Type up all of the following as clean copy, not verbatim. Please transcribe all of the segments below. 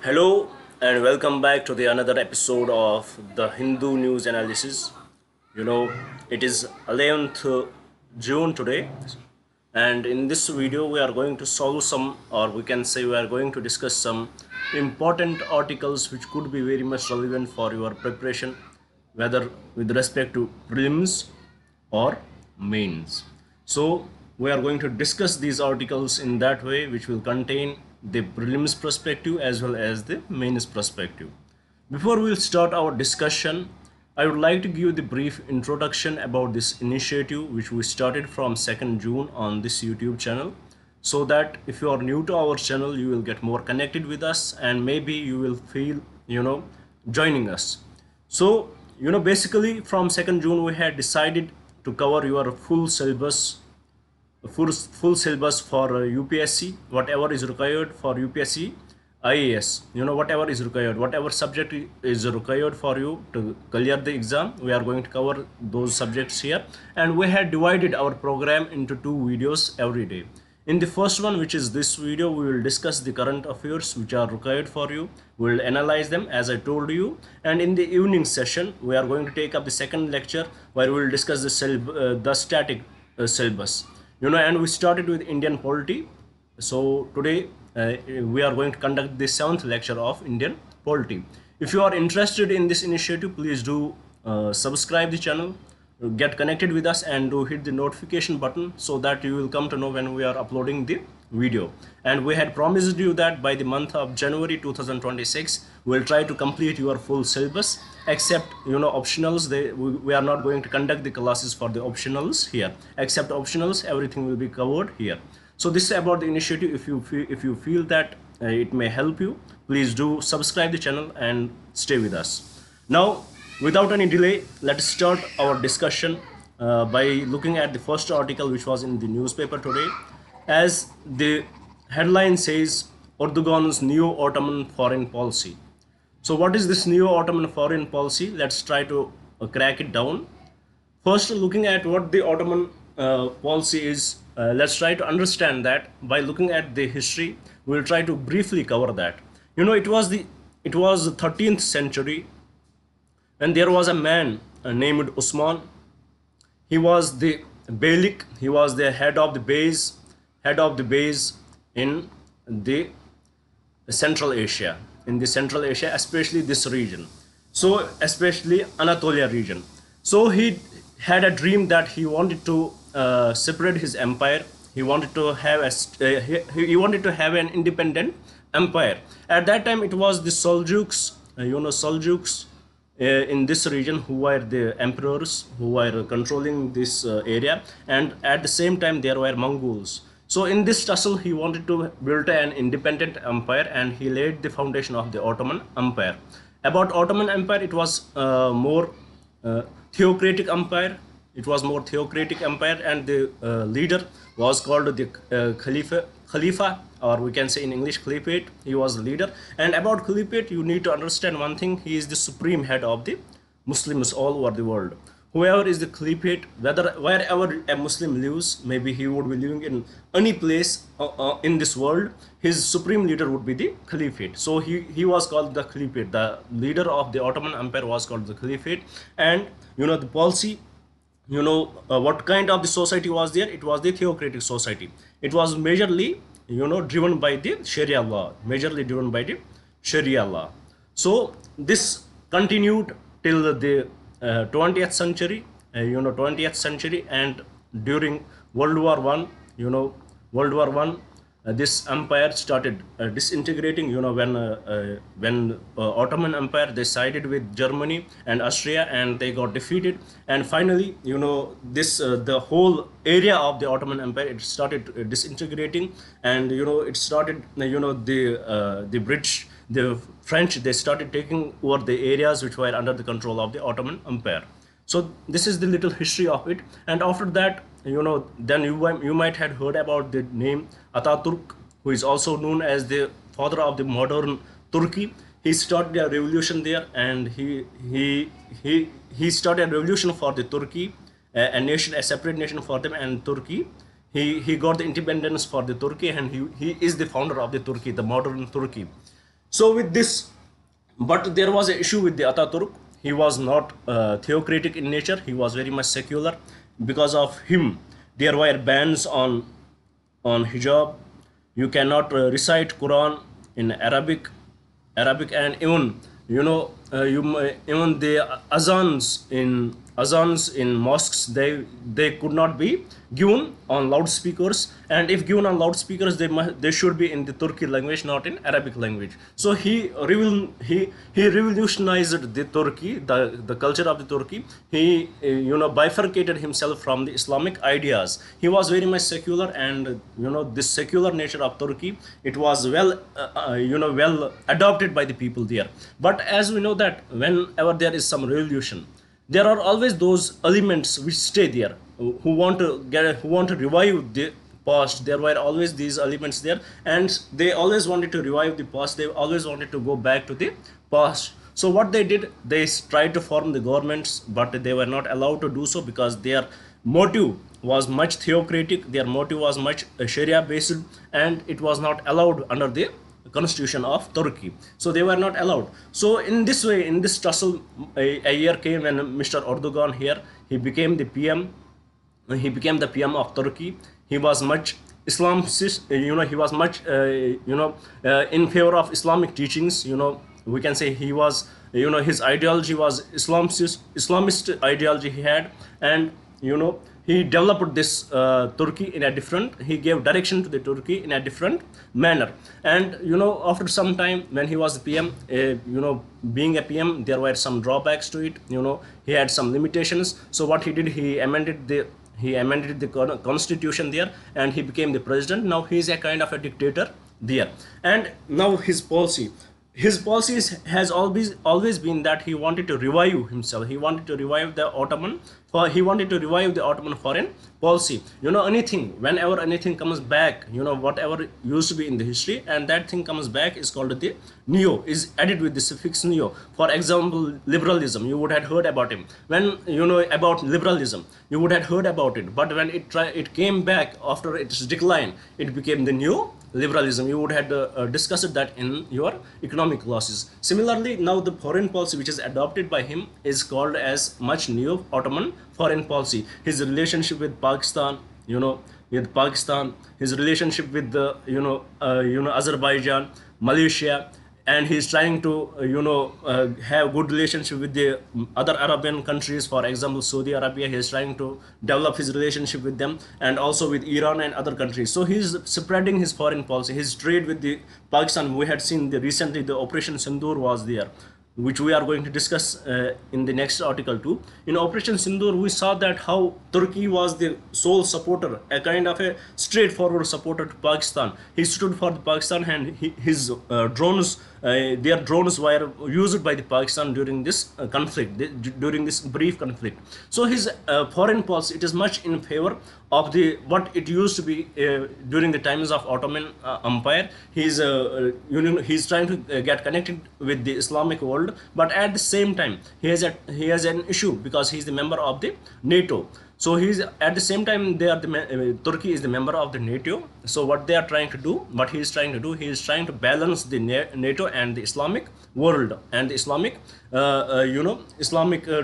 Hello and welcome back to the another episode of the Hindu News Analysis. You know, it is 11th June today, and in this video we are going to solve some, or we can say we are going to discuss some important articles which could be very much relevant for your preparation, whether with respect to prelims or mains. So we are going to discuss these articles in that way, which will contain the prelims perspective as well as the mains perspective. Before we start our discussion, I would like to give the brief introduction about this initiative which we started from 2nd June on this YouTube channel, so that if you are new to our channel you will get more connected with us and maybe you will feel joining us. So basically from 2nd June we had decided to cover your full syllabus for UPSC, whatever is required for UPSC IAS, whatever is required, whatever subject is required for you to clear the exam, we are going to cover those subjects here. And we had divided our program into 2 videos every day. In the first one, which is this video, we will discuss the current affairs which are required for you. We will analyze them as I told you. And in the evening session, we are going to take up the second lecture where we will discuss the static syllabus. And we started with Indian polity. So today we are going to conduct the 7th lecture of Indian polity. If you are interested in this initiative, please do subscribe the channel, get connected with us, and do hit the notification button so that you will come to know when we are uploading the video. And we had promised you that by the month of January 2026 we will try to complete your full syllabus, except optionals. We are not going to conduct the classes for the optionals here. Except optionals, everything will be covered here. So this is about the initiative. If you feel that it may help you, please do subscribe the channel and stay with us. Now, without any delay, let's start our discussion by looking at the first article which was in the newspaper today. As the headline says, Erdogan's neo-Ottoman foreign policy. So what is this neo-Ottoman foreign policy? Let's try to crack it down. First, looking at what the Ottoman policy is, let's try to understand that by looking at the history. We'll try to briefly cover that. It was the 13th century, and there was a man named Usman. He was the beylik. He was the head of the base in the Central Asia, especially this region. So especially Anatolia region. So he had a dream that he wanted to separate his empire. He wanted to have an independent empire. At that time, it was the Seljuks, Seljuks in this region who were the emperors who were controlling this area, and at the same time there were Mongols. So in this tussle, he wanted to build an independent empire, and he laid the foundation of the Ottoman Empire. About Ottoman Empire, it was more theocratic empire. It was more theocratic empire, and the leader was called the Khalifa, or we can say in English Caliphate. He was the leader. And about Caliphate, you need to understand one thing: he is the supreme head of the Muslims all over the world. Whoever is the Caliphate, wherever a Muslim lives, maybe he would be living in any place in this world, his supreme leader would be the Caliphate. So he was called the Caliphate. The leader of the Ottoman Empire was called the Caliphate. And the policy, what kind of the society was there? It was the theocratic society. It was majorly driven by the Sharia law, So this continued till the 20th century, and during World War One, this empire started disintegrating. When Ottoman Empire, they sided with Germany and Austria, and they got defeated. And finally, the whole area of the Ottoman Empire, it started disintegrating, and it started the British, the French, they started taking over the areas which were under the control of the Ottoman Empire. So this is the little history of it. And after that, then you might have heard about the name Ataturk, who is also known as the father of the modern Turkey. He started a revolution there, and he started a revolution for the Turkey, a separate nation for them. And Turkey, he got the independence for the Turkey, and he is the founder of the Turkey, the modern Turkey. So with this, but there was an issue with the Ataturk. He was not theocratic in nature. He was very much secular. Because of him, there were bans on hijab. You cannot recite Quran in Arabic, and even even the azans in mosques, they could not be given on loudspeakers, and if given on loudspeakers, they should be in the Turkic language, not in Arabic language. So he revolutionized the Turkey, the culture of the Turkey. He bifurcated himself from the Islamic ideas. He was very much secular, and this secular nature of Turkey, it was well adopted by the people there. But as we know that whenever there is some revolution, there are always those elements which stay there, who want to revive the past. There were always these elements there, and they always wanted to revive the past. They always wanted to go back to the past. So what they did, they tried to form the governments, but they were not allowed to do so because their motive was much theocratic, their motive was much Sharia based, and it was not allowed under the constitution of Turkey. So they were not allowed. So in this way, in this tussle, a year came when Mr. Erdogan here, he became the PM. He became the PM of Turkey. He was much Islamist, he was much in favor of Islamic teachings. We can say he was, his ideology was Islamist ideology he had, and he developed this Turkey in a different, he gave direction to the Turkey in a different manner. And after some time, when he was the PM, being a PM, there were some drawbacks to it. He had some limitations. So what he did, he amended the constitution there, and he became the president. Now he is a kind of a dictator there. And now his policy has always been that he wanted to revive himself. He wanted to revive the Ottoman foreign policy. Whenever anything comes back, whatever used to be in the history, and that thing comes back, is called the neo, is added with the suffix neo. For example, liberalism, you would have heard about him. When about liberalism, you would have heard about it, but when it came back after its decline, it became the new liberalism. You would have discussed that in your economic classes. Similarly, now the foreign policy which is adopted by him is called as much neo Ottoman foreign policy. His relationship with Pakistan, his relationship with the Azerbaijan, Malaysia, and he is trying to have good relationship with the other Arabian countries. For example, Saudi Arabia, he is trying to develop his relationship with them, and also with Iran and other countries. So he is spreading his foreign policy, his trade with the Pakistan. We had seen recently the Operation Sindoor was there, which we are going to discuss in the next article too. In Operation Sindoor, we saw that how Turkey was the sole supporter, a kind of a straightforward supporter to Pakistan. He stood for the Pakistan, and his drones, their drones were used by the Pakistan during this conflict, during this brief conflict. So his foreign policy, it is much in favor of the what it used to be during the times of Ottoman Empire. He's trying to get connected with the Islamic world, but at the same time he has an issue because he's the member of the NATO. So he's at the same time Turkey is the member of the NATO. So what they are trying to do, he is trying to balance the NATO and the Islamic world and the Islamic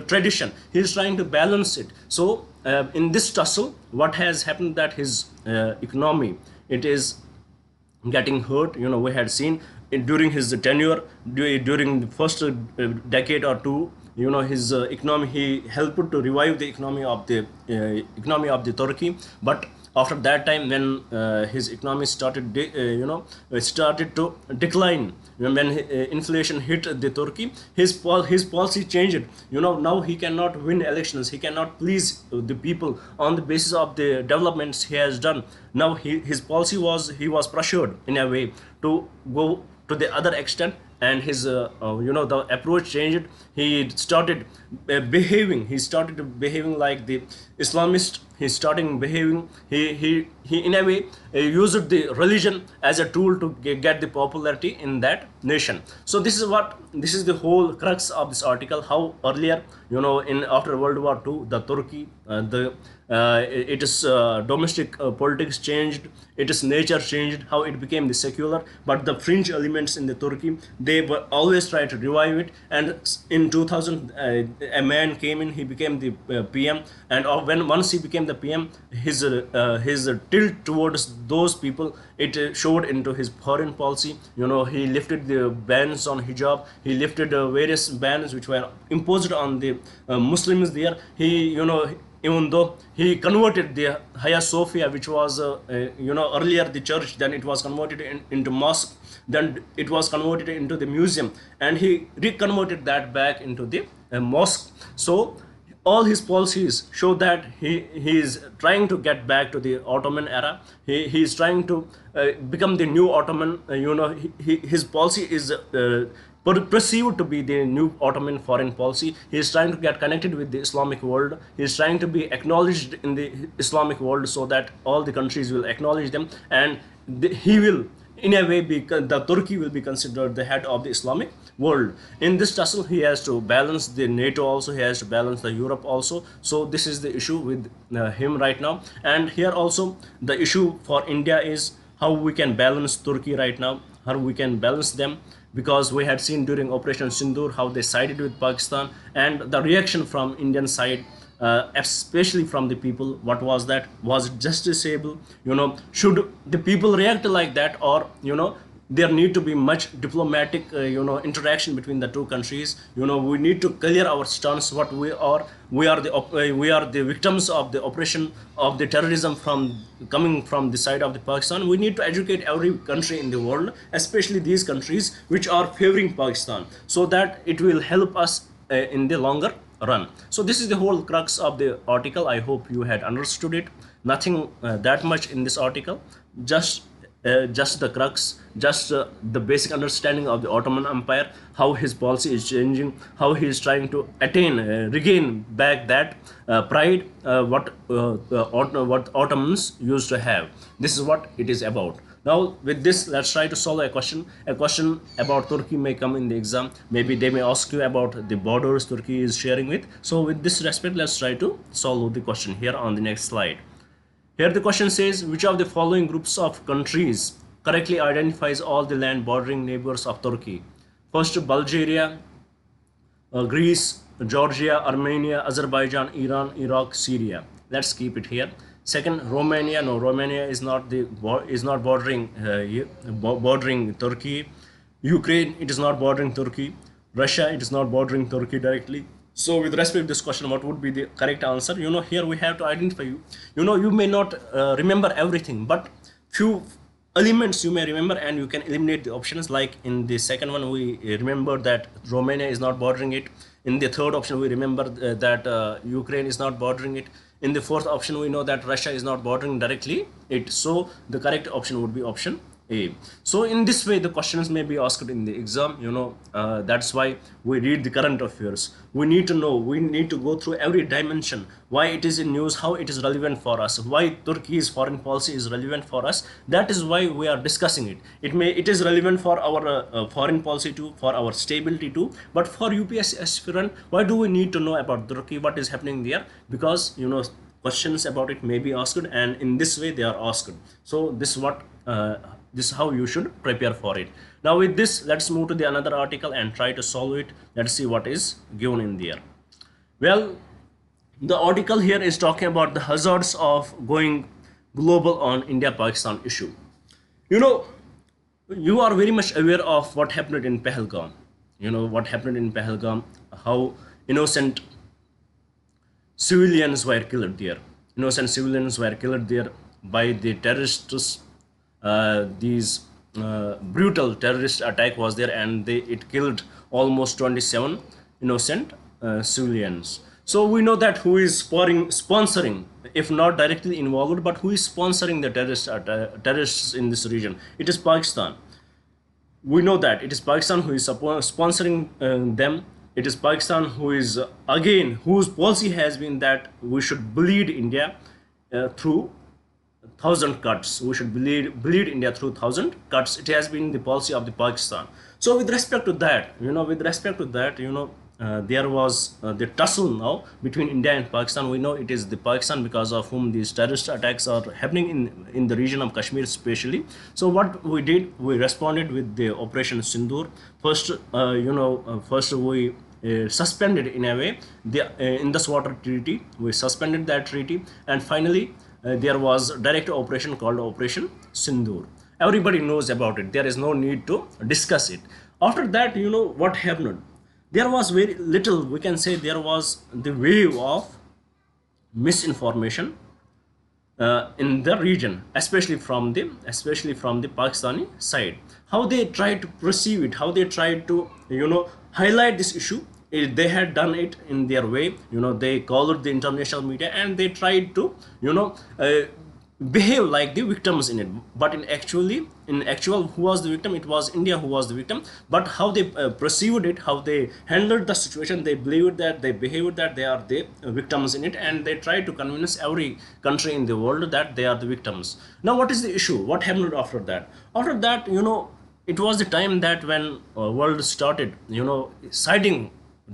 tradition. He is trying to balance it. So in this tussle, what has happened that his economy, it is getting hurt. We had seen during his tenure, during the first decade or two, his economy, he helped to revive the economy of the Turkey. But after that time, when his economy started to decline, when inflation hit the Turkey, his policy changed. Now he cannot win elections, he cannot please the people on the basis of the developments he has done. Now his policy was, he was pressured in a way to go to the other extent, and his the approach changed. He started behaving like the Islamist He's starting behaving. He in a way used the religion as a tool to get the popularity in that nation. So this is the whole crux of this article. How earlier, in after World War II, the Turkey, it is domestic politics changed, it is nature changed, how it became the secular, but the fringe elements in the Turkey, they were always try to revive it. And in 2000, a man came in, he became the PM, and once he became the PM, his tilt towards those people, it showed into his foreign policy. He lifted the bans on hijab, he lifted various bans which were imposed on the Muslims there. Even though he converted the Hagia Sophia, which was earlier the church, then it was converted into mosque, then it was converted into the museum, and he reconverted that back into the mosque. So all his policies show that he is trying to get back to the Ottoman era. He is trying to become the new Ottoman. His policy is perceived to be the new Ottoman foreign policy. He is trying to get connected with the Islamic world. He is trying to be acknowledged in the Islamic world, so that all the countries will acknowledge them, and he will, in a way, the Turkey will be considered the head of the Islamic world. In this tussle, he has to balance the NATO also, he has to balance the Europe also. So this is the issue with him right now. And here also the issue for India is how we can balance Turkey right now, how we can balance them, because we had seen during Operation Sindoor how they sided with Pakistan, and the reaction from Indian side, especially from the people, what was that? Was it justiciable? Should the people react like that, or there need to be much diplomatic interaction between the two countries? We need to clear our stance. What we are the victims of the oppression of the terrorism coming from the side of the Pakistan. We need to educate every country in the world, especially these countries which are favoring Pakistan, so that it will help us in the longer run. So this is the whole crux of the article. I hope you had understood it. Nothing that much in this article, just the crux, just the basic understanding of the Ottoman Empire, how his policy is changing, how he is trying to regain back that pride, what Ottomans used to have. This is what it is about. Now with this, let's try to solve a question. A question about Turkey may come in the exam. Maybe they may ask you about the borders Turkey is sharing with. So with this respect, let's try to solve the question here on the next slide. Here the question says, which of the following groups of countries correctly identifies all the land bordering neighbors of Turkey? First, Bulgaria, Greece, Georgia, Armenia, Azerbaijan, Iran, Iraq, Syria. Let's keep it here. Second, Romania. No, Romania is not bordering Turkey. Ukraine, it is not bordering Turkey. Russia, it is not bordering Turkey directly. So with respect to this question, what would be the correct answer? Here we have to identify you may not remember everything, but few elements you may remember, and you can eliminate the options. Like in the second one, we remember that Romania is not bordering it. In the third option, we remember that Ukraine is not bordering it. In the fourth option, we know that Russia is not bordering directly it. So the correct option would be option A. So in this way, the questions may be asked in the exam. That's why we read the current affairs. We need to know, we need to go through every dimension, why it is in news, how it is relevant for us, why Turkey's foreign policy is relevant for us. That is why we are discussing it. It is relevant for our foreign policy too, for our stability too. But for UPSC aspirant, why do we need to know about Turkey, what is happening there? Because questions about it may be asked, and in this way they are asked. So this is how you should prepare for it. Now with this, let's move to the another article and try to solve it. Let's see what is given in there. Well, the article here is talking about the hazards of going global on India-Pakistan issue. You are very much aware of what happened in Pahalgam. What happened in Pahalgam, how innocent civilians were killed there. Innocent civilians were killed there by the terrorists. These brutal terrorist attack was there, and it killed almost 27 innocent civilians. So we know that who is sponsoring, if not directly involved, but who is sponsoring the terrorists in this region. It is Pakistan. We know that it is Pakistan who is sponsoring them. It is Pakistan who is, again, whose policy has been that we should bleed India. through 1,000 cuts. We should bleed India through 1,000 cuts. It has been the policy of the Pakistan. So with respect to that, there was the tussle now between India and Pakistan. We know it is the Pakistan because of whom these terrorist attacks are happening in the region of Kashmir especially. So what we did, we responded with the Operation Sindoor. First we suspended in a way the Indus Water Treaty. We suspended that treaty, and finally there was direct operation called Operation Sindoor. Everybody knows about it. There is no need to discuss it. After that, what happened? There was very little, we can say there was the wave of misinformation in the region, especially from the Pakistani side. How they tried to perceive it, how they tried to highlight this issue. They had done it in their way. They called the international media and they tried to behave like the victims in it. But in actual, who was the victim? It was India who was the victim. But how they perceived it, how they handled the situation, they believed that, they behaved that they are the victims in it, and they tried to convince every country in the world that they are the victims. Now what is the issue? What happened after that? After that, it was the time that when world started siding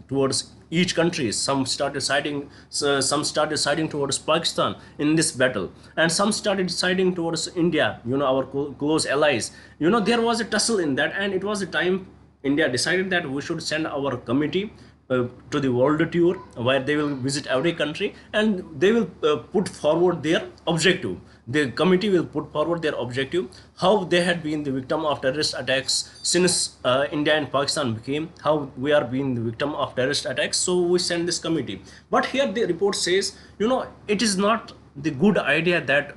towards each country. Some started siding towards Pakistan in this battle, and some started siding towards India, our close allies. There was a tussle in that, and it was a time India decided that we should send our committee to the world tour, where they will visit every country and they will put forward their objective. The committee will put forward their objective, how they had been the victim of terrorist attacks since India and Pakistan became, how we are being the victim of terrorist attacks. So we send this committee. But here the report says, it is not the good idea that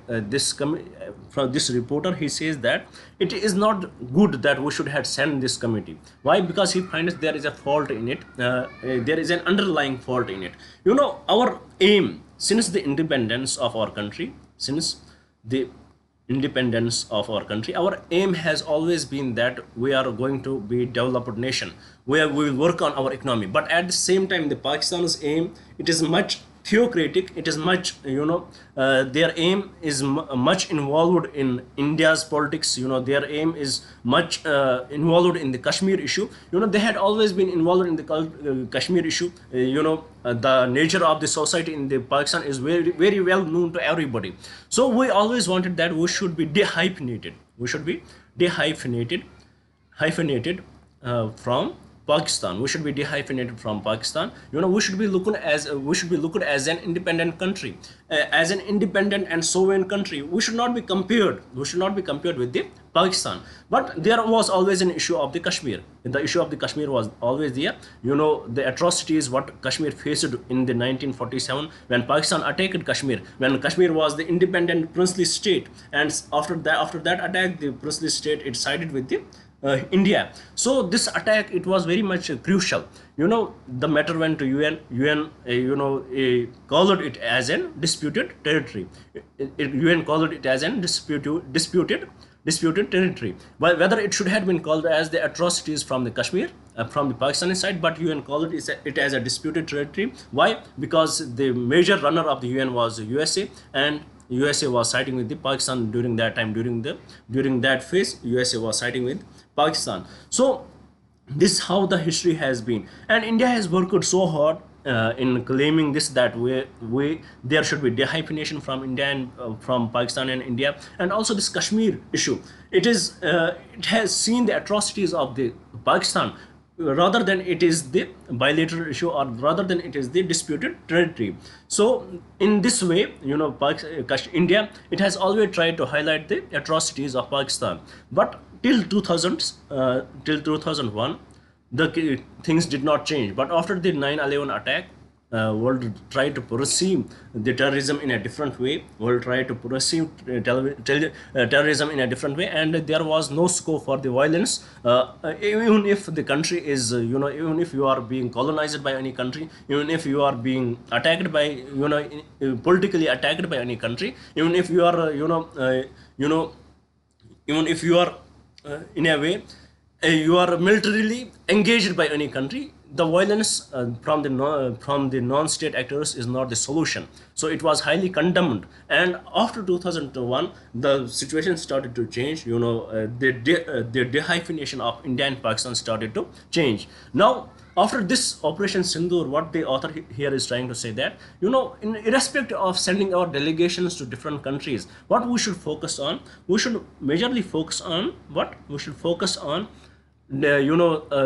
from this reporter, he says that it is not good that we should have sent this committee. Why? Because he finds there is a fault in it. There is an underlying fault in it. Our aim since the independence of our country, our aim has always been that we are going to be a developed nation where we will work on our economy. But at the same time, the Pakistan's aim, it is much theocratic. It is much, their aim is much involved in India's politics. Their aim is much involved in the Kashmir issue. They had always been involved in the Kashmir issue. The nature of the society in the Pakistan is very, very well known to everybody. So we always wanted that we should be dehyphenated. We should be hyphenated from Pakistan. We should be dehyphenated from Pakistan. We should be looked as an independent country, as an independent and sovereign country. We should not be compared. With the Pakistan. But there was always an issue of the Kashmir. The issue of the Kashmir was always there. The atrocities what Kashmir faced in the 1947 when Pakistan attacked Kashmir, when Kashmir was the independent princely state, and after that attack, the princely state, it sided with the India. So this attack, it was very much crucial. The matter went to UN. UN called it as a disputed territory. UN called it as a disputed territory. But whether it should have been called as the atrocities from the Kashmir, from the Pakistani side, but UN called it as a disputed territory. Why? Because the major runner of the UN was USA, and USA was siding with the Pakistan during that time. During that phase, USA was siding with Pakistan. So this is how the history has been, and India has worked so hard in claiming this, that there should be dehyphenation from India and from Pakistan and India. And also this Kashmir issue, it has seen the atrocities of the Pakistan rather than it is the bilateral issue, or rather than it is the disputed territory. So in this way, India, it has always tried to highlight the atrocities of Pakistan. But till 2001, the things did not change. But after the 9/11 attack, world tried to perceive the terrorism in a different way. World tried to perceive terrorism in a different way, and there was no scope for the violence. Even if the country is, even if you are being colonized by any country, even if you are being attacked by, politically attacked by any country, even if you are, even if you are in a way, you are militarily engaged by any country, the violence from the non-state actors is not the solution. So it was highly condemned, and after 2001 the situation started to change. The dehyphenation of India and Pakistan started to change. Now after this Operation Sindoor, what the author here is trying to say that, irrespective of sending our delegations to different countries, what we should focus on, we should majorly focus on what we should focus on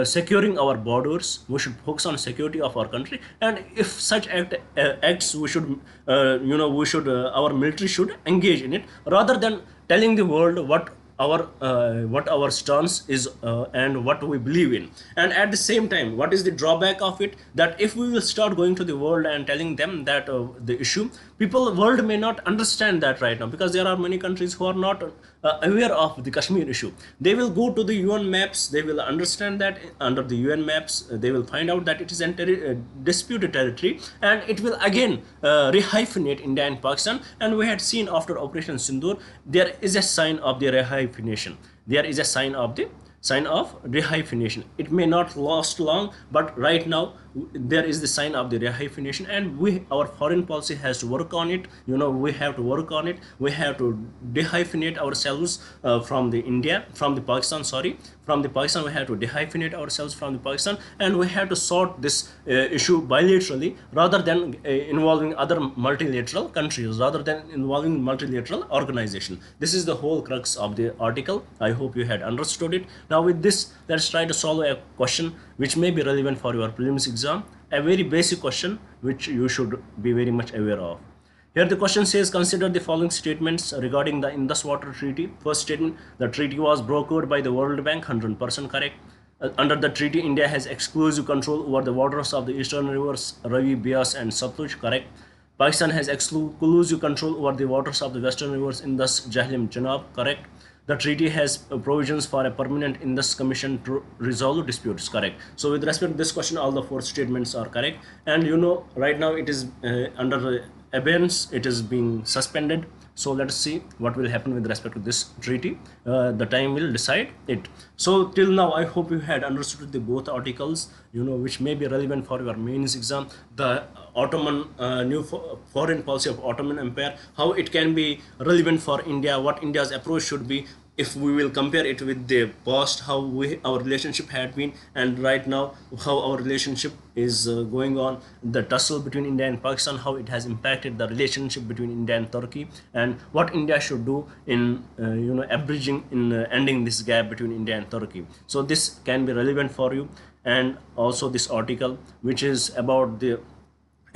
securing our borders. We should focus on security of our country, and if such acts, we should our military should engage in it, rather than telling the world what our stance is, and what we believe in. And at the same time, what is the drawback of it, that if we will start going to the world and telling them that the issue, world may not understand that right now, because there are many countries who are not aware of the Kashmir issue. They will go to the UN maps, they will understand that under the UN maps they will find out that it is a disputed territory, and it will again rehyphenate India and Pakistan. And we had seen after Operation Sindoor, there is a sign of the rehyphenation. There is a sign of rehyphenation. It may not last long, but right now there is the sign of the rehyphenation, and our foreign policy has to work on it. We have to work on it. We have to dehyphenate ourselves from the Pakistan. We have to dehyphenate ourselves from the Pakistan, and we have to sort this issue bilaterally, rather than involving other multilateral countries, rather than involving multilateral organization. This is the whole crux of the article. I hope you had understood it. Now with this, let's try to solve a question which may be relevant for your prelims exam, a very basic question which you should be very much aware of. Here the question says, consider the following statements regarding the Indus Water Treaty. First statement, the treaty was brokered by the World Bank, 100% correct. Under the treaty, India has exclusive control over the waters of the eastern rivers Ravi, Beas and Satluj, correct. Pakistan has exclusive control over the waters of the western rivers Indus, Jhelum, Chenab, correct. The treaty has provisions for a permanent Indus Commission to resolve disputes, correct. So with respect to this question, all the four statements are correct. And right now it is under abeyance, it is being suspended. So let us see what will happen with respect to this treaty. The time will decide it. So till now, I hope you had understood the both articles, which may be relevant for your mains exam. The Ottoman new foreign policy of Ottoman Empire, how it can be relevant for India, what India's approach should be if we will compare it with the past, how our relationship had been, and right now how our relationship is going on, the tussle between India and Pakistan, how it has impacted the relationship between India and Turkey, and what India should do in ending this gap between India and Turkey. So this can be relevant for you. And also this article, which is about the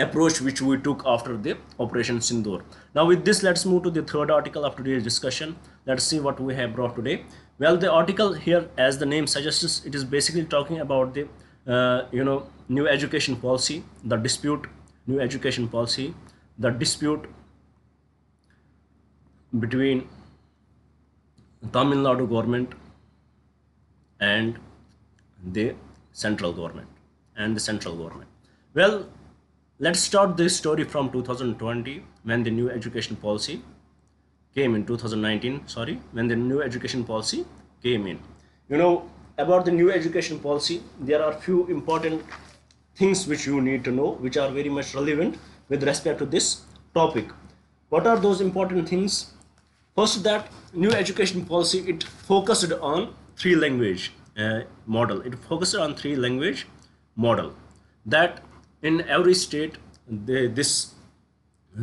approach which we took after the Operation Sindoor. Now with this, let's move to the third article of today's discussion. Let's see what we have brought today. Well, the article here, as the name suggests, it is basically talking about the new education policy, the dispute, new education policy, the dispute between Tamil Nadu government and the central government Well, let's start this story from 2020, when the new education policy came in. 2019, sorry, when the new education policy came in. About the new education policy, there are few important things which you need to know, which are very much relevant with respect to this topic. What are those important things? First, that new education policy, it focused on three language model. It focused on three language model, that in every state this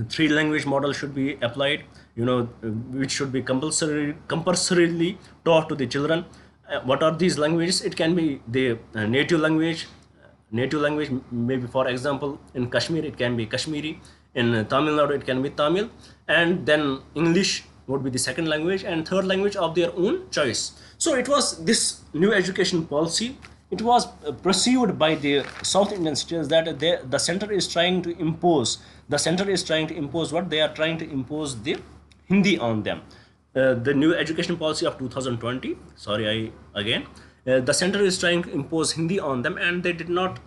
three language model should be applied, which should be compulsorily taught to the children. What are these languages? It can be the native language, maybe for example in Kashmir it can be Kashmiri, in Tamil Nadu it can be Tamil, and then English would be the second language, and third language of their own choice. So it was this new education policy, it was perceived by the South Indian states that the center is trying to impose what they are trying to impose the Hindi on them. The new education policy of 2020, the center is trying to impose Hindi on them, and they did not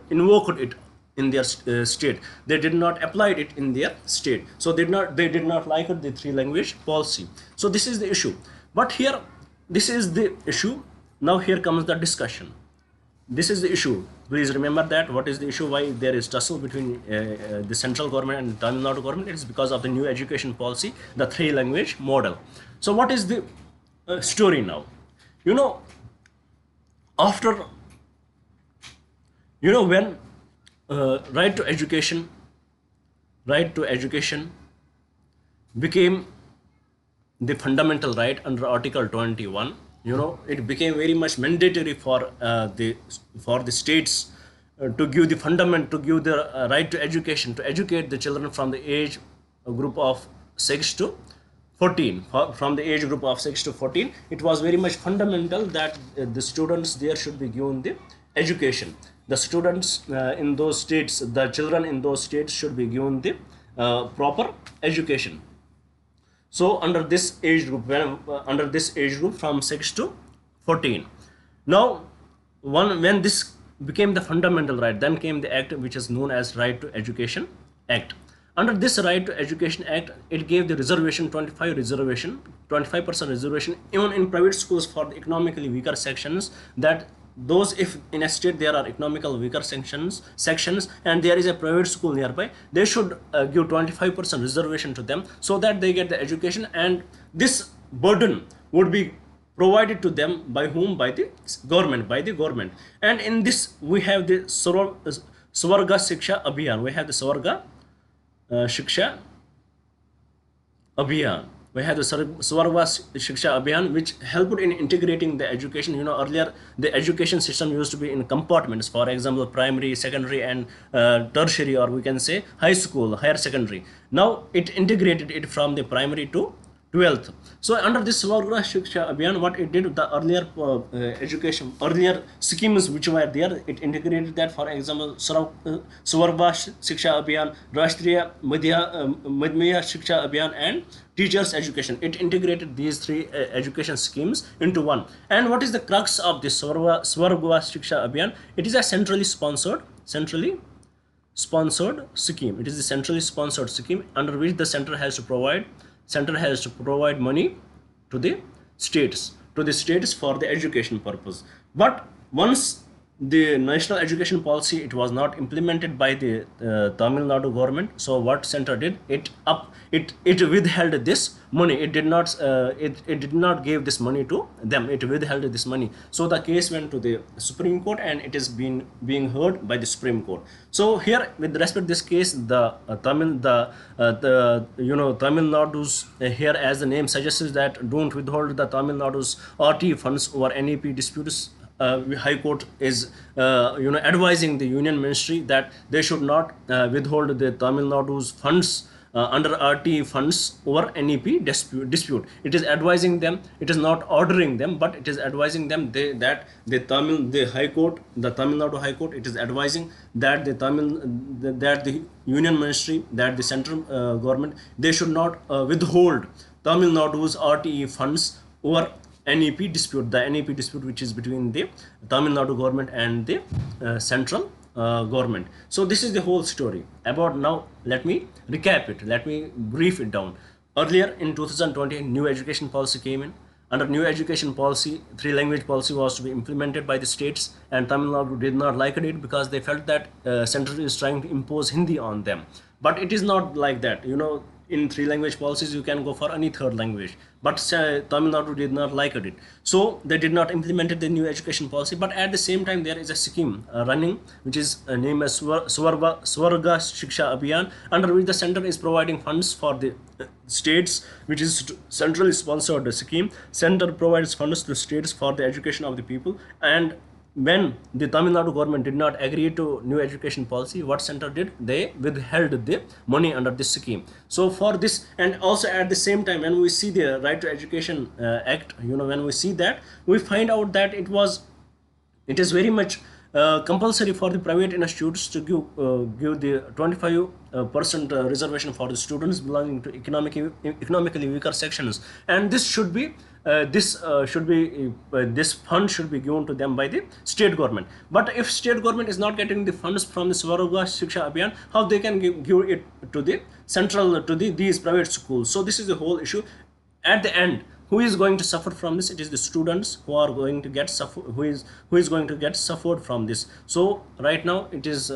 invoke it in their state. They did not apply it in their state. So they did not like the three language policy. So this is the issue. But here, this is the issue. Now here comes the discussion. This is the issue. Please remember that. What is the issue? Why there is tussle between the central government and Tamil Nadu government? It is because of the new education policy, the three language model. So what is the story now? You know, after, you know, when right to education became the fundamental right under Article 21, you know, it became very much mandatory for the states to give the fundament, to give the right to education, to educate the children from the age group of 6 to 14. From the age group of 6 to 14, it was very much fundamental that the students there should be given the education. The students in those states, the children in those states should be given the proper education. So under this age group, under this age group from 6 to 14. Now, when this became the fundamental right, then came the act which is known as Right to Education Act. Under this Right to Education Act, it gave the reservation, 25% reservation, even in private schools for the economically weaker sections, that those, if in a state there are economical weaker sections and there is a private school nearby, they should give 25% reservation to them, so that they get the education, and this burden would be provided to them by whom? By the government. And in this we have the Swarga Shiksha Abhiyan. We have the Swarga Shiksha Abhiyan. We have the Swarga Shiksha Abhiyan, which helped in integrating the education. You know, earlier the education system used to be in compartments, for example, primary, secondary, and tertiary, or we can say high school, higher secondary. Now it integrated it from the primary to 12th. So under this Swarga Shiksha Abhiyan, what it did, the earlier earlier schemes which were there, it integrated that. For example, Swarga Shiksha Abhiyan, Rashtriya Madhya Shiksha Abhiyan, and teachers education. It integrated these three education schemes into one. And what is the crux of this Swarga Shiksha Abhiyan? It is a centrally sponsored scheme. It is a centrally sponsored scheme under which the center has to provide money to the states for the education purpose. But once the national education policy, it was not implemented by the Tamil Nadu government, so what center did, it withheld this money. It did not give this money to them. It withheld this money. So the case went to the Supreme Court, and it is being heard by the Supreme Court. So here, with respect to this case, the Tamil Nadu's here, as the name suggests, that don't withhold the Tamil Nadu's RT funds over NEP disputes. High Court is advising the Union Ministry that they should not withhold the Tamil Nadu's funds under RT funds over NEP dispute. It is advising them. It is not ordering them, but it is advising them that the Tamil Nadu High Court, it is advising that the Union Ministry, that the central government, they should not withhold Tamil Nadu's RTE funds over NEP dispute, the NEP dispute which is between the Tamil Nadu government and the central government. So this is the whole story. About now, let me recap it. Let me brief it down. Earlier in 2020, new education policy came in. Under new education policy, three language policy was to be implemented by the states, and Tamil Nadu did not like it because they felt that central is trying to impose Hindi on them. But it is not like that. You know, in three language policies, you can go for any third language. But Tamil Nadu did not like it. So they did not implement the new education policy. But at the same time, there is a scheme running, which is named as Swarga Shiksha Abhiyan, under which the center is providing funds for the states, which is centrally sponsored scheme. Center provides funds to states for the education of the people. And when the Tamil Nadu government did not agree to new education policy, what center did? They withheld the money under this scheme. So for this, and also at the same time, when we see the Right to Education Act, when we see that, we find out that it is very much compulsory for the private institutes to give the 25% reservation for the students belonging to economically weaker sections, and this should be this fund should be given to them by the state government. But if state government is not getting the funds from the Swarga Shiksha Abhiyan, how they can give it to the central, to these private schools? So this is the whole issue. At the end, who is going to suffer from this? It is the students who are going to get suffer, who is going to get suffered from this. So right now it is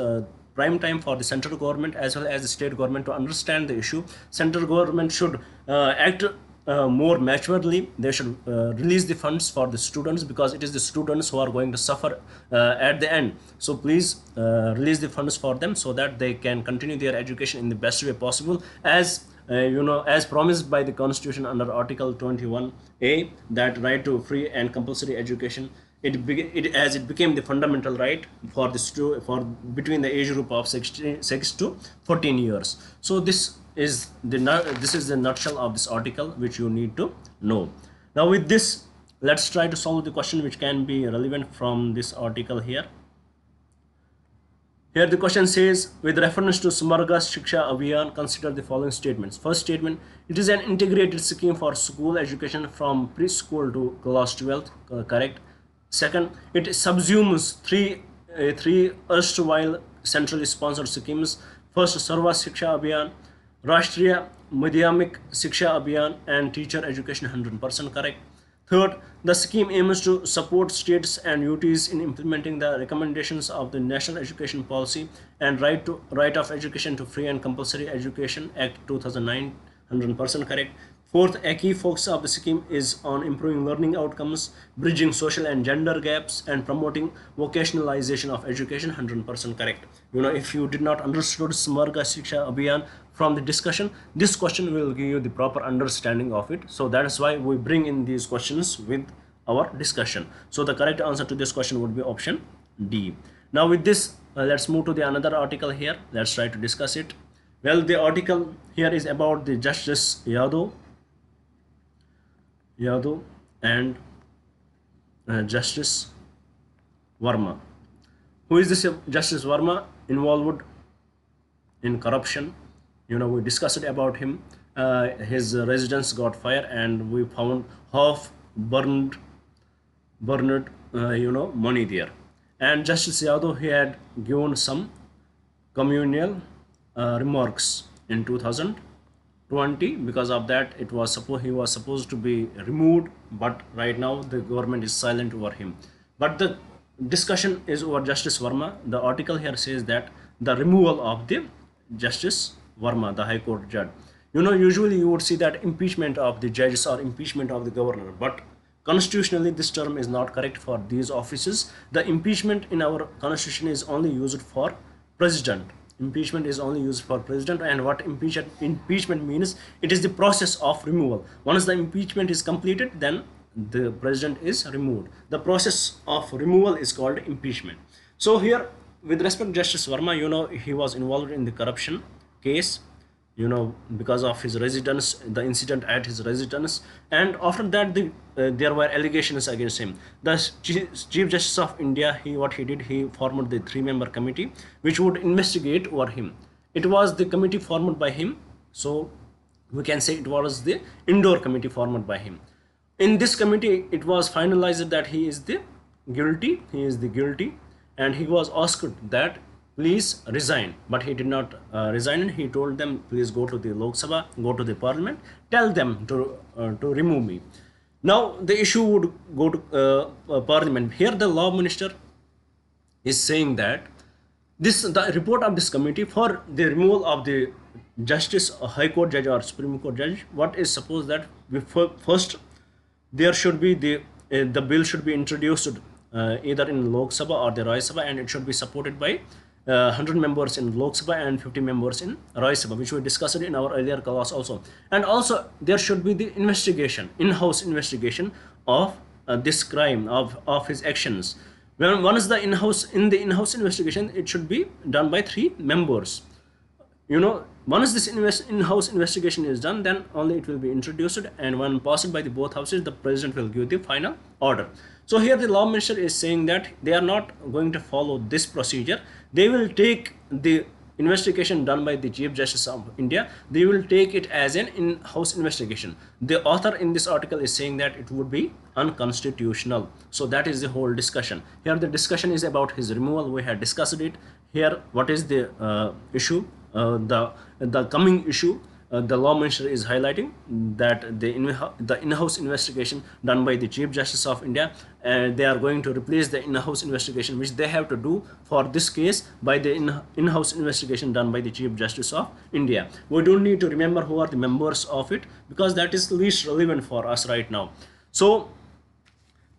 prime time for the central government as well as the state government to understand the issue. Central government should act more maturely. They should release the funds for the students, because it is the students who are going to suffer at the end. So please release the funds for them so that they can continue their education in the best way possible, as as promised by the constitution under article 21A, that right to free and compulsory education, as it became the fundamental right for the for between the age group of 6 to 14 years. So this is the nutshell of this article which you need to know. Now with this, let's try to solve the question which can be relevant from this article here. Here the question says, with reference to Samarga Shiksha Abhiyan, consider the following statements. First statement, it is an integrated scheme for school education from preschool to class 12, correct. Second, it subsumes three erstwhile centrally sponsored schemes. First, Sarva Shiksha Abhiyan, Rashtriya Madhyamik Shiksha Abhiyan, and Teacher Education 100%, correct. Third, the scheme aims to support states and UTs in implementing the recommendations of the National Education Policy and Right of Education to Free and Compulsory Education Act 2009, 100%, correct. Fourth, a key focus of the scheme is on improving learning outcomes, bridging social and gender gaps, and promoting vocationalization of education, 100%, correct. If you did not understood Samarga Shiksha Abhiyan from the discussion, this question will give you the proper understanding of it. So that is why we bring in these questions with our discussion. So the correct answer to this question would be option D. Now with this, let's move to the another article here. Let's try to discuss it. Well, the article here is about the Justice Yadav and Justice Verma. Who is this Justice Verma? Involved in corruption. We discussed about him. His residence got fire and we found half burned money there. And Justice Yadav, he had given some communal remarks in 2020. Because of that, he was supposed to be removed, but right now the government is silent over him. But the discussion is over Justice Verma. The article here says that the removal of the Justice Verma, the High Court judge. Usually you would see that impeachment of the judges or impeachment of the governor, but constitutionally this term is not correct for these offices. The impeachment in our constitution is only used for president. Impeachment is only used for president. And what impeachment means, it is the process of removal. Once the impeachment is completed, then the president is removed. The process of removal is called impeachment. So here, with respect to Justice Verma, he was involved in the corruption case, because of his residence, the incident at his residence. And after that, there were allegations against him. The Chief Justice of India, what he did, he formed the 3-member committee which would investigate over him. It was the committee formed by him, so we can say it was the indoor committee formed by him. In this committee, it was finalized that he is the guilty, and he was asked that please resign, but he did not resign. He told them, please go to the Lok Sabha, go to the parliament, tell them to remove me. Now the issue would go to parliament. Here the law minister is saying that the report of this committee for the removal of the justice, High Court judge or Supreme Court judge, what is supposed that first there should be the bill should be introduced either in Lok Sabha or the Rajya Sabha, and it should be supported by 100 members in Lok Sabha and 50 members in Rajya Sabha, which we discussed in our earlier class also. And also there should be the investigation, in-house investigation of this crime, of his actions. When once the in-house investigation, it should be done by 3 members. Once this in-house investigation is done, then only it will be introduced, and when passed by the both houses, the president will give the final order. So here the law minister is saying that they are not going to follow this procedure. They will take the investigation done by the Chief Justice of India, they will take it as an in-house investigation. The author in this article is saying that it would be unconstitutional. So that is the whole discussion. Here the discussion is about his removal. We had discussed it. Here what is the issue, the coming issue, the law minister is highlighting that the in-house investigation done by the Chief Justice of India, they are going to replace the in-house investigation which they have to do for this case by the in-house investigation done by the Chief Justice of India. We don't need to remember who are the members of it, because that is least relevant for us right now. So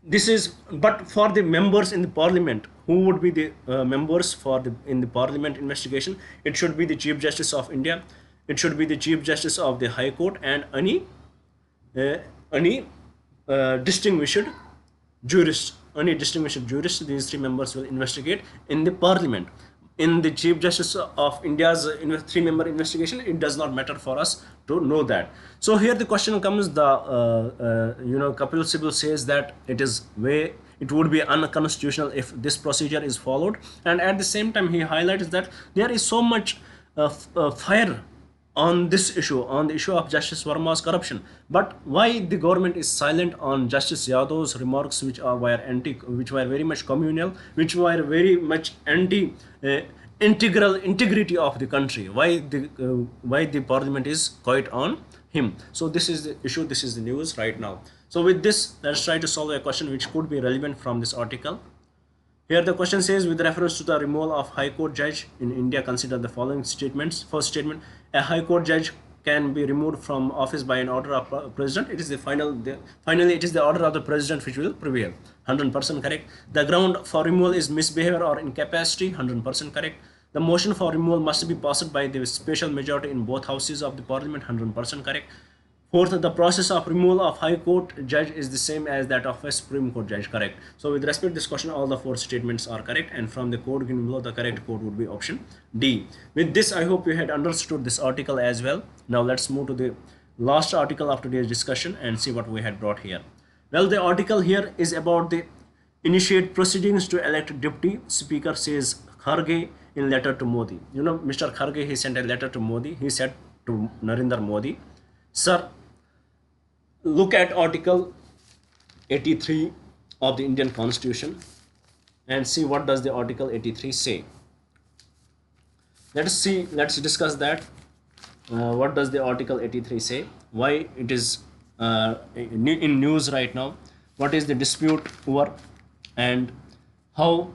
this is, but for the members in the parliament, who would be the members for the in the parliament investigation? It should be the Chief Justice of India, it should be the Chief Justice of the High Court, and any distinguished jurist, these three members will investigate in the parliament. In the Chief Justice of India's three-member investigation, it does not matter for us to know that. So here the question comes, the Kapil Sibal says that it would be unconstitutional if this procedure is followed, and at the same time he highlights that there is so much fire on this issue, on the issue of Justice Verma's corruption. But why the government is silent on Justice Yadav's remarks, which were very much communal, which were very much anti integrity of the country? Why the parliament is quiet on him? So this is the issue, this is the news right now. So with this, let's try to solve a question which could be relevant from this article. Here the question says, with reference to the removal of High Court judge in India, consider the following statements. First statement: a High Court judge can be removed from office by an order of president. It is finally it is the order of the president which will prevail. 100% correct. The ground for removal is misbehavior or incapacity. 100% correct. The motion for removal must be passed by the special majority in both houses of the parliament. 100% correct. Fourth, the process of removal of High Court judge is the same as that of a Supreme Court judge. Correct. So with respect to this question, all the four statements are correct, and from the code given below, the correct code would be option D. With this, I hope you had understood this article as well. Now let's move to the last article of today's discussion and see what we had brought here. Well, the article here is about the initiate proceedings to elect deputy speaker, says Kharge in letter to Modi. You know, Mr. Kharge, he sent a letter to Modi. He said to Narendra Modi, sir, look at Article 83 of the Indian Constitution and see what does the Article 83 say. Let's discuss that. What does the Article 83 say? Why it is in news right now? What is the dispute over, and how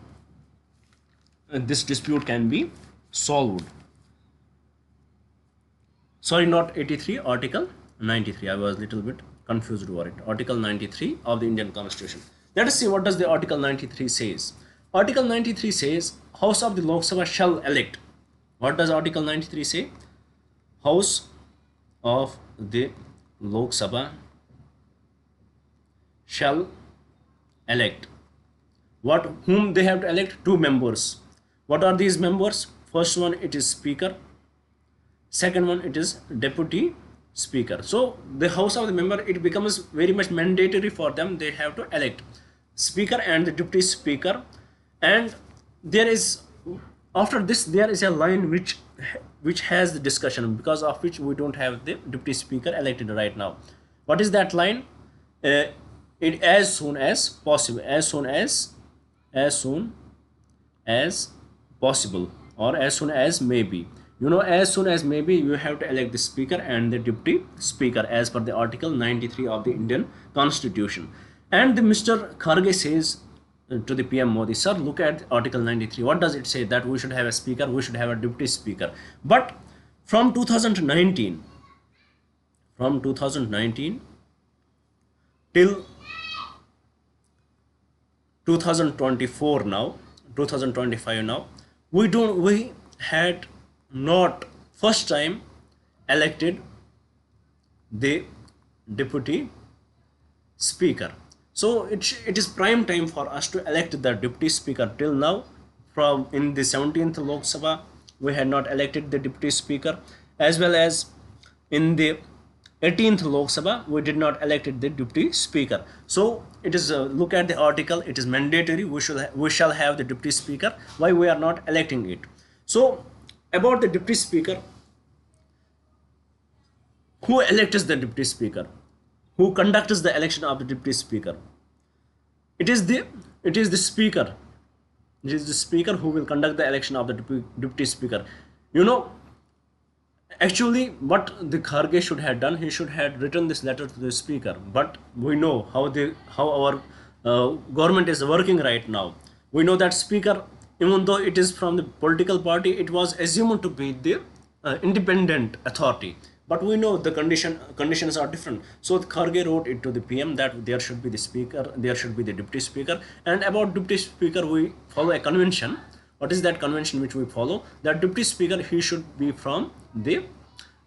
this dispute can be solved? Sorry, not 83, Article 93. I was a little bit confused over it. Article 93 of the Indian Constitution. Let us see what does the Article 93 says. Article 93 says, House of the Lok Sabha shall elect. What does Article 93 say? House of the Lok Sabha shall elect. Whom they have to elect? 2 members. What are these members? First one, it is Speaker. Second one, it is Deputy Speaker. So the House of the member, it becomes very much mandatory for them. They have to elect Speaker and the Deputy Speaker. And there is, after this, there is a line which has the discussion, because of which we don't have the Deputy Speaker elected right now. What is that line? It as soon as possible, as soon as possible, or as soon as may be. You know, as soon as maybe you have to elect the Speaker and the Deputy Speaker as per the Article 93 of the Indian Constitution. And the Mr. Kharge says to the PM Modi, sir, look at Article 93. What does it say? That we should have a Speaker, we should have a Deputy Speaker. But from 2019 till 2024 now, 2025 now, we had not first time elected the Deputy Speaker. So it is prime time for us to elect the Deputy Speaker. Till now, from in the 17th Lok Sabha, we had not elected the Deputy Speaker, as well as in the 18th Lok Sabha, we did not elected the Deputy Speaker. So it is look at the article. It is mandatory. We shall have the Deputy Speaker. Why we are not electing it? So about the Deputy Speaker, who elects the Deputy Speaker? Who conducts the election of the Deputy Speaker? It is the Speaker. It is the Speaker who will conduct the election of the Deputy Speaker. You know, Actually, what the Kharge should have done, he should have written this letter to the speaker. But we know how our government is working right now. We know that speaker, even though it is from the political party, it was assumed to be the independent authority. But we know the conditions are different. So Kharge wrote it to the PM that there should be the speaker, there should be the deputy speaker, and about deputy speaker we follow a convention. What is that convention which we follow? That deputy speaker, he should be from the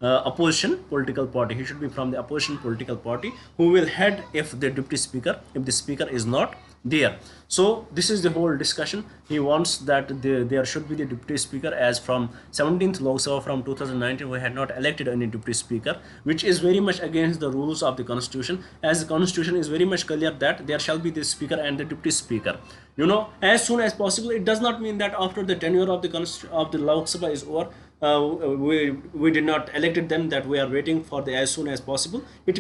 opposition political party. He should be from the opposition political party who will head if the deputy speaker, if the speaker is not there. So this is the whole discussion. He wants that there should be the deputy speaker, as from 17th Lok Sabha from 2019 we had not elected any deputy speaker, which is very much against the rules of the constitution, as the constitution is very much clear that there shall be the speaker and the deputy speaker, you know, as soon as possible. It does not mean that after the tenure of the Lok Sabha is over, we did not elected them, that we are waiting for the as soon as possible. It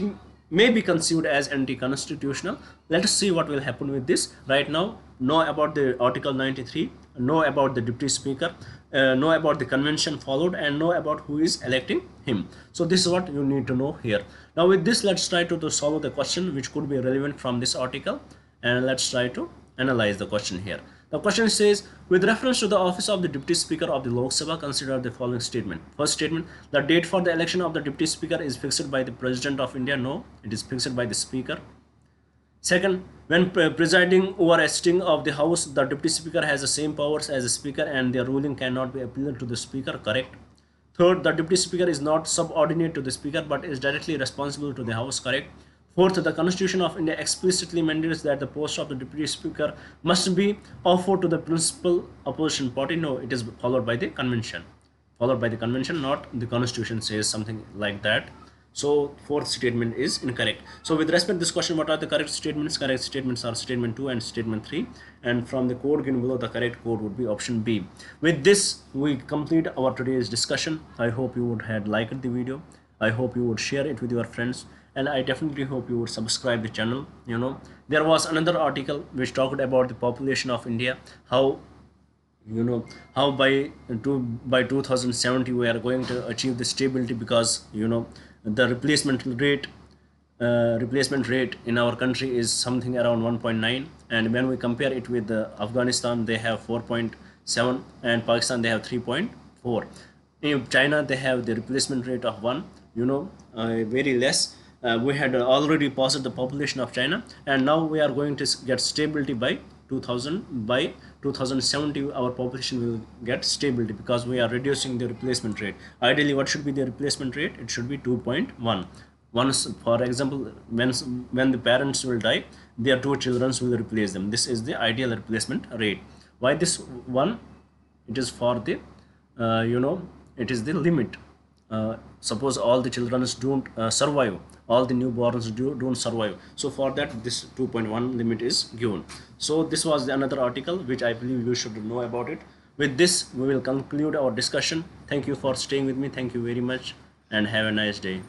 may be conceived as anti-constitutional. Let us see what will happen with this. Right now, know about the Article 93, know about the deputy speaker, know about the convention followed, and know about who is electing him. So this is what you need to know here. Now with this, let's try to solve the question which could be relevant from this article, and let's try to analyze the question here. The question says, with reference to the office of the Deputy Speaker of the Lok Sabha, consider the following statement. First statement, the date for the election of the Deputy Speaker is fixed by the President of India. No, it is fixed by the Speaker. Second, when presiding over a sitting of the House, the Deputy Speaker has the same powers as the Speaker and their ruling cannot be appealed to the Speaker. Correct. Third, the Deputy Speaker is not subordinate to the Speaker but is directly responsible to the House. Correct. Fourth, the Constitution of India explicitly mandates that the post of the Deputy Speaker must be offered to the principal opposition party. No, it is followed by the convention. Followed by the convention, not the Constitution says something like that. So fourth statement is incorrect. So with respect to this question, what are the correct statements? Correct statements are statement 2 and statement 3. And from the code given below, the correct code would be option B. With this, we complete our today's discussion. I hope you would have liked the video. I hope you would share it with your friends. And I definitely hope you would subscribe the channel. You know, there was another article which talked about the population of India, how, you know, how by 2070 we are going to achieve the stability, because, you know, the replacement rate in our country is something around 1.9, and when we compare it with Afghanistan, they have 4.7, and Pakistan they have 3.4. In China they have the replacement rate of 1, you know, very less. We had already passed the population of China, and now we are going to get stability by 2070. Our population will get stability because we are reducing the replacement rate. Ideally, what should be the replacement rate? It should be 2.1. Once, for example, when the parents will die, their 2 children will replace them. This is the ideal replacement rate. Why this 1? It is for the you know, it is the limit. Suppose all the children don't survive, all the newborns don't survive, so for that this 2.1 limit is given. So this was another article which I believe you should know about it. With this, we will conclude our discussion. Thank you for staying with me. Thank you very much, and have a nice day.